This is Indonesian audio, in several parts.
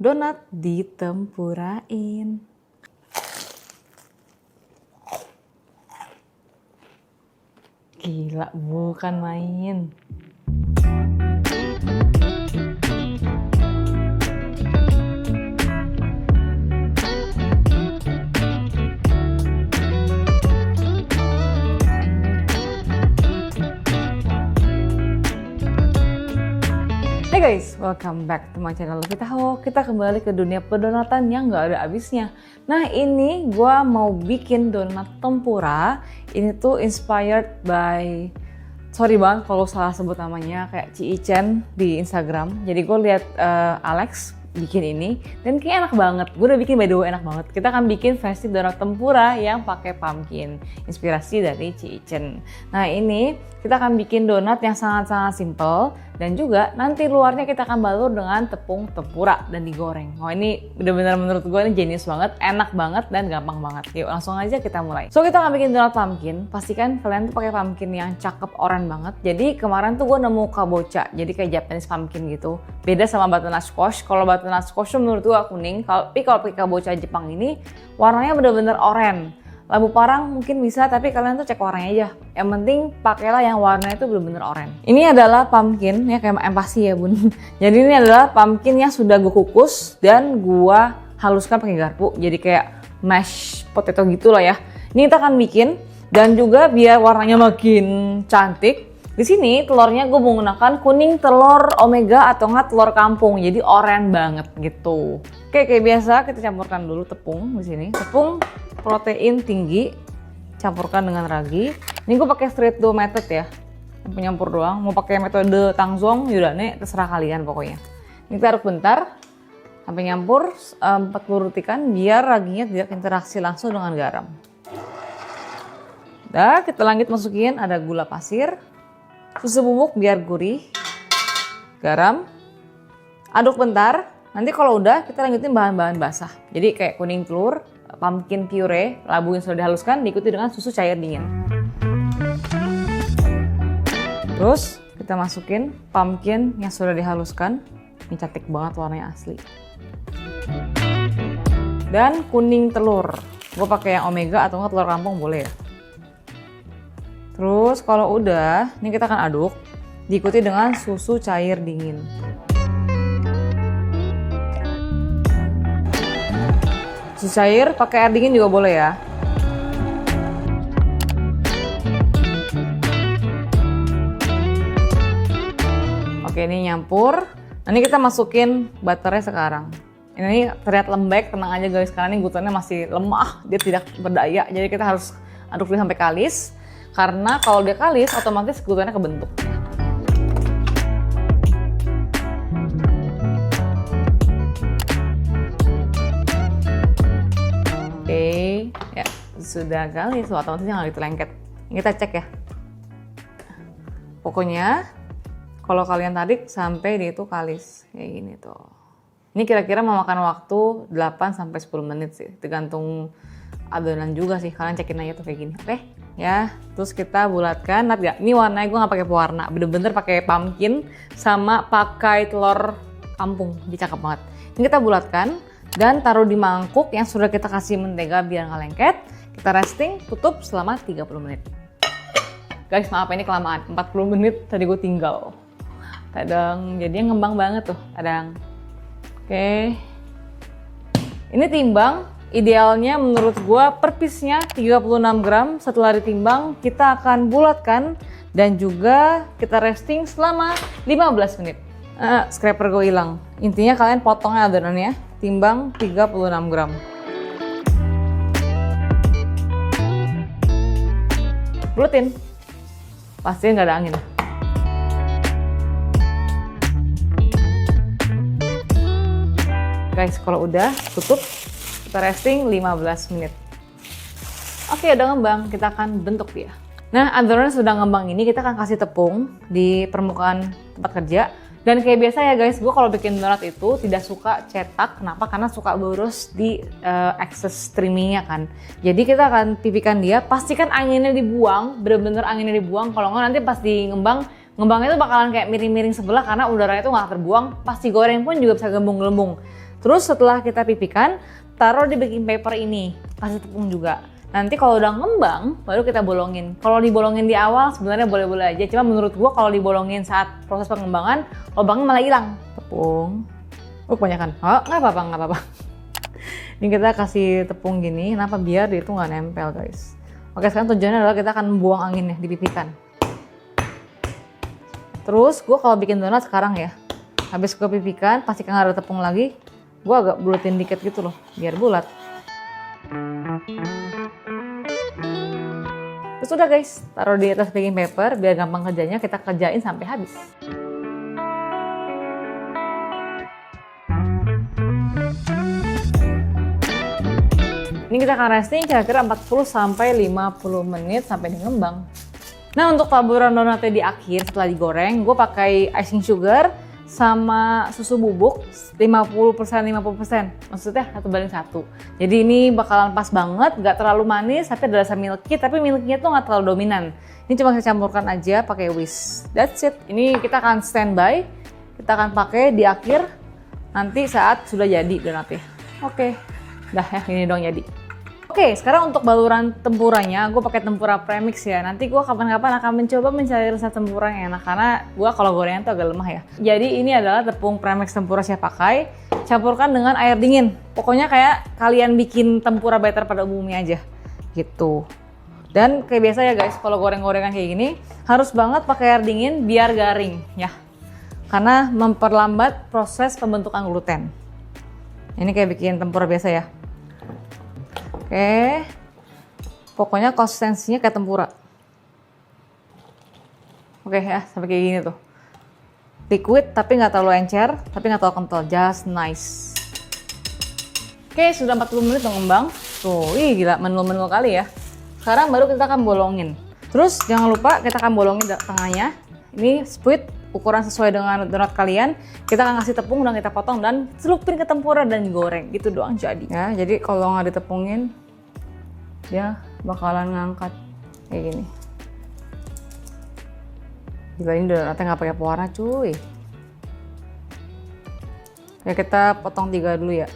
donat ditempurain. Gila, bukan main. Hai guys, welcome back to my channel Lovita Ho. Kita kembali ke dunia pendonatan yang gak ada habisnya. Nah ini gue mau bikin donat tempura. Ini tuh inspired by, sorry banget kalau salah sebut namanya, kayak Ci Chen di Instagram. Jadi gue lihat Alex bikin ini dan kayak enak banget. Gue udah bikin, by the way, enak banget. Kita akan bikin versi donat tempura yang pakai pumpkin, inspirasi dari Ci Chen. Nah ini kita akan bikin donat yang sangat-sangat simple dan juga nanti luarnya kita akan balur dengan tepung tempura dan digoreng. Wah ini bener-bener menurut gue ini genius banget, enak banget dan gampang banget. Yuk langsung aja kita mulai. So kita akan bikin donat pumpkin. Pastikan kalian tuh pakai pumpkin yang cakep oranye banget. Jadi kemarin tuh gue nemu kabocha, jadi kayak Japanese pumpkin gitu. Beda sama butternut squash. Kalau butternut squash tuh menurut gue kuning. Tapi kalau pakai kabocha Jepang ini warnanya bener-bener oranye. Labu parang mungkin bisa, tapi kalian tuh cek warnanya aja. Yang penting pakailah yang warnanya itu bener-bener oranye. Ini adalah pumpkin, ya kayak empasi ya bun. Jadi ini adalah pumpkin yang sudah gue kukus dan gue haluskan pakai garpu. Jadi kayak mashed potato gitu lah ya. Ini kita akan bikin dan juga biar warnanya makin cantik. Di sini telurnya gue menggunakan kuning telur omega atau nggak telur kampung, jadi oranye banget gitu. Oke, kayak biasa kita campurkan dulu tepung di sini. Tepung protein tinggi, campurkan dengan ragi. Ini gue pakai straight dough method ya, penyampur doang. Mau pakai metode tangzong, yaudah nih terserah kalian pokoknya. Ini kita aduk bentar sampai nyampur 40 detikan biar raginya tidak interaksi langsung dengan garam. Dah, kita lanjut masukin ada gula pasir, susu bubuk biar gurih, garam, aduk bentar. Nanti kalau udah kita lanjutin bahan-bahan basah. Jadi kayak kuning telur, pumpkin puree, labu yang sudah dihaluskan diikuti dengan susu cair dingin. Terus kita masukin pumpkin yang sudah dihaluskan. Ini cantik banget warnanya asli. Dan kuning telur. Gue pakai yang omega atau nggak telur kampung boleh ya. Terus kalau udah, ini kita akan aduk, diikuti dengan susu cair dingin. Susu cair pakai air dingin juga boleh ya. Oke, ini nyampur. Nanti kita masukin butternya sekarang. Ini terlihat lembek, tenang aja guys, karena ini glutennya masih lemah, dia tidak berdaya. Jadi kita harus aduk dulu sampai kalis. Karena kalau dia kalis, otomatis glutennya kebentuk. Oke, ya sudah kalis, otomatisnya nggak gitu lengket. Kita cek ya. Pokoknya kalau kalian tarik sampai dia itu kalis kayak gini tuh. Ini kira-kira memakan waktu 8-10 menit sih, tergantung adonan juga sih. Kalian cekin aja tuh kayak gini. Oke, ya. Terus kita bulatkan. Lihat gak? Ini warnanya gue nggak pakai pewarna, bener-bener pakai pumpkin sama pakai telur kampung. Jadi cakep banget. Ini kita bulatkan dan taruh di mangkuk yang sudah kita kasih mentega biar nggak lengket. Kita resting, tutup selama 30 menit. Guys, maaf ini kelamaan. 40 menit tadi gue tinggal. Tadang, jadinya ngembang banget tuh. Tadang. Oke. Ini timbang. Idealnya menurut gue per piece-nya 36 gram. Setelah ditimbang kita akan bulatkan dan juga kita resting selama 15 menit. Scraper gue hilang. Intinya kalian potongnya adonannya, timbang 36 gram. Bulutin. Pastiin nggak ada angin. Guys, kalau udah tutup, kita resting 15 menit. Oke, udah ngembang, kita akan bentuk dia. Nah, adonan sudah ngembang ini kita akan kasih tepung di permukaan tempat kerja. Dan kayak biasa ya guys, gue kalau bikin donat itu tidak suka cetak. Kenapa? Karena suka boros di excess streamingnya kan. Jadi kita akan pipikan dia, pastikan anginnya dibuang, bener-bener anginnya dibuang. Kalau nggak nanti pas di ngembangnya itu bakalan kayak miring-miring sebelah karena udaranya itu nggak terbuang. Pas digoreng pun juga bisa gelembung-gelembung. Terus setelah kita pipihkan, taruh di baking paper ini, kasih tepung juga. Nanti kalau udah ngembang, baru kita bolongin. Kalau dibolongin di awal sebenarnya boleh-boleh aja. Cuma menurut gua kalau dibolongin saat proses pengembangan, lubangnya malah hilang. Tepung. Kebanyakan. Oh, nggak apa-apa. Ini kita kasih tepung gini, kenapa? Biar dia itu nggak nempel, guys. Oke, sekarang tujuannya adalah kita akan buang anginnya, dipipihkan. Terus, gua kalau bikin donat sekarang ya, habis gua pipihkan, pastikan ada tepung lagi. Gua agak bulatin dikit gitu loh, biar bulat. Terus udah guys, taruh di atas baking paper biar gampang kerjanya, kita kerjain sampai habis. Ini kita akan resting kira-kira 40-50 menit sampai dia ngembang. Nah, untuk taburan donatnya di akhir setelah digoreng, gue pakai icing sugar sama susu bubuk 50%. Maksudnya 1:1. Jadi ini bakalan pas banget, gak terlalu manis tapi ada rasa milky, tapi milky-nya tuh gak terlalu dominan. Ini cuma saya campurkan aja pakai whisk. That's it. Ini kita akan standby, kita akan pakai di akhir nanti saat sudah jadi donatnya. Oke, dah ya, ini dong jadi. Oke, sekarang untuk baluran tempuranya, gue pakai tempura premix ya. Nanti gue kapan-kapan akan mencoba mencari resep tempura yang enak, karena gue kalau gorengan tuh agak lemah ya. Jadi ini adalah tepung premix tempura saya pakai, campurkan dengan air dingin. Pokoknya kayak kalian bikin tempura batter pada umumnya aja, gitu. Dan kayak biasa ya guys, kalau goreng-gorengan kayak gini, harus banget pakai air dingin biar garing ya. Karena memperlambat proses pembentukan gluten. Ini kayak bikin tempura biasa ya. Oke, pokoknya konsistensinya kayak tempura. Oke ya, sampai kayak gini tuh. Liquid tapi nggak terlalu encer, tapi nggak terlalu kental, just nice. Oke, sudah 40 menit mengembang. Tuh, gila, menul-menul kali ya. Sekarang baru kita akan bolongin. Terus jangan lupa kita akan bolongin tengahnya. Ini split ukuran sesuai dengan donat kalian. Kita akan kasih tepung dan kita potong dan celupin ke tempura dan goreng. Gitu doang jadi. Ya, jadi kalau nggak ditepungin, dia bakalan ngangkat kayak gini. Gila, ini donatnya nggak pakai pewarna cuy. Ya, kita potong 3 dulu ya.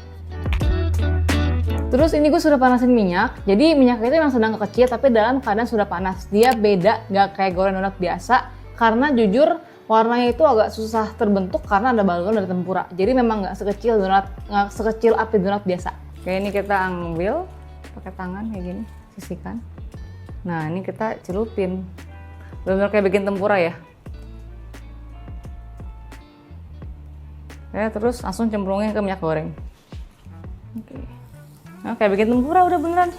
Terus ini gue sudah panasin minyak. Jadi minyak itu yang sedang kecil tapi dalam keadaan sudah panas. Dia beda, nggak kayak goreng donat biasa. Karena jujur warnanya itu agak susah terbentuk karena ada balon dari tempura. Jadi memang nggak sekecil api donat biasa. Oke, ini kita ambil pakai tangan kayak gini, sisihkan. Nah, ini kita celupin. Benar-benar kayak bikin tempura ya. Ya, terus langsung cemplungin ke minyak goreng. Oke. Nah, kayak bikin tempura udah beneran.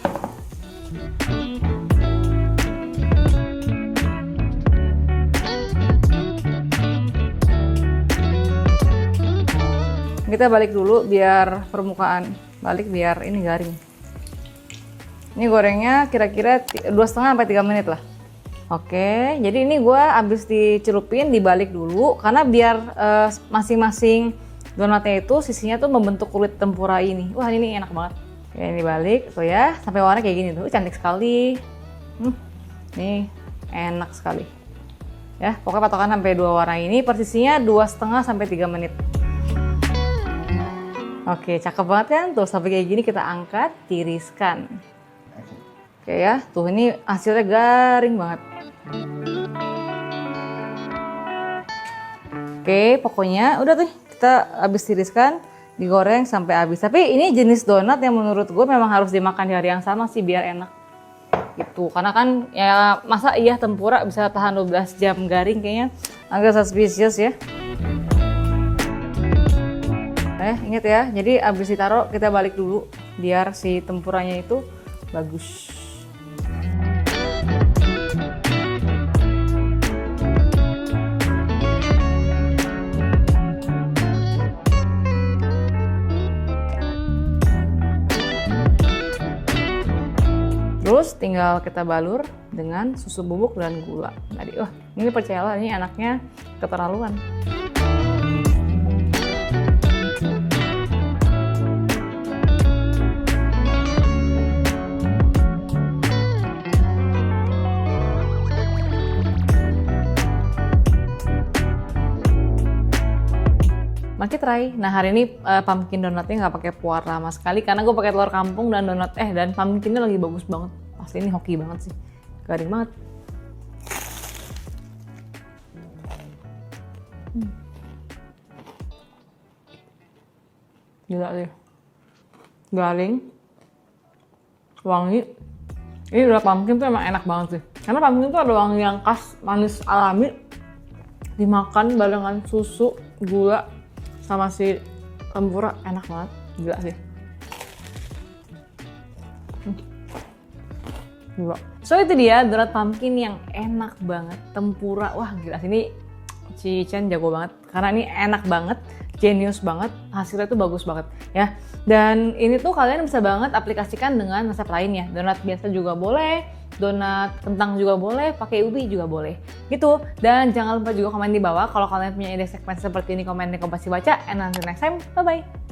Kita balik dulu biar permukaan balik biar ini garing. Ini gorengnya kira-kira 2,5-3 menit lah. Oke, jadi ini gue abis dicelupin dibalik dulu karena biar masing-masing donatnya itu sisinya tuh membentuk kulit tempura ini. Wah, ini enak banget. Oke, ini balik tuh ya sampai warna kayak gini tuh, cantik sekali. Nih enak sekali. Ya, pokoknya patokan sampai 2 warna ini, persisinya 2,5-3 menit. Oke, cakep banget kan? Tuh sampai kayak gini kita angkat, tiriskan. Oke ya, tuh ini hasilnya garing banget. Oke, pokoknya udah tuh kita habis tiriskan, digoreng sampai habis. Tapi ini jenis donat yang menurut gue memang harus dimakan di hari yang sama sih biar enak. Gitu, karena kan ya masa iya tempura bisa tahan 12 jam garing kayaknya agak suspicious ya. Ingat ya, jadi abis ditaruh kita balik dulu biar si tempuranya itu bagus. Terus tinggal kita balur dengan susu bubuk dan gula. Tadi, wah ini percayalah ini anaknya keterlaluan. Nah, kita try. Nah hari ini pumpkin donatnya nggak pakai puar sama sekali karena gue pakai telur kampung dan dan pumpkinnya lagi bagus banget. Pasti ini hoki banget sih, garing banget. Gila deh, garing, wangi. Ini udah pumpkin tuh emang enak banget sih. Karena pumpkin tuh ada wangi yang khas, manis alami. Dimakan barengan susu, gula, sama si tempura, enak banget. Gila sih. Gila. So itu dia donat pumpkin yang enak banget. Tempura, wah gila sih, ini si Chen jago banget. Karena ini enak banget, genius banget, hasilnya tuh bagus banget ya. Dan ini tuh kalian bisa banget aplikasikan dengan resep lainnya. Donat biasa juga boleh, donat kentang juga boleh, pakai ubi juga boleh gitu. Dan jangan lupa juga komen di bawah kalau kalian punya ide segmen seperti ini, komen di Kompas Baca. And until next time, bye bye.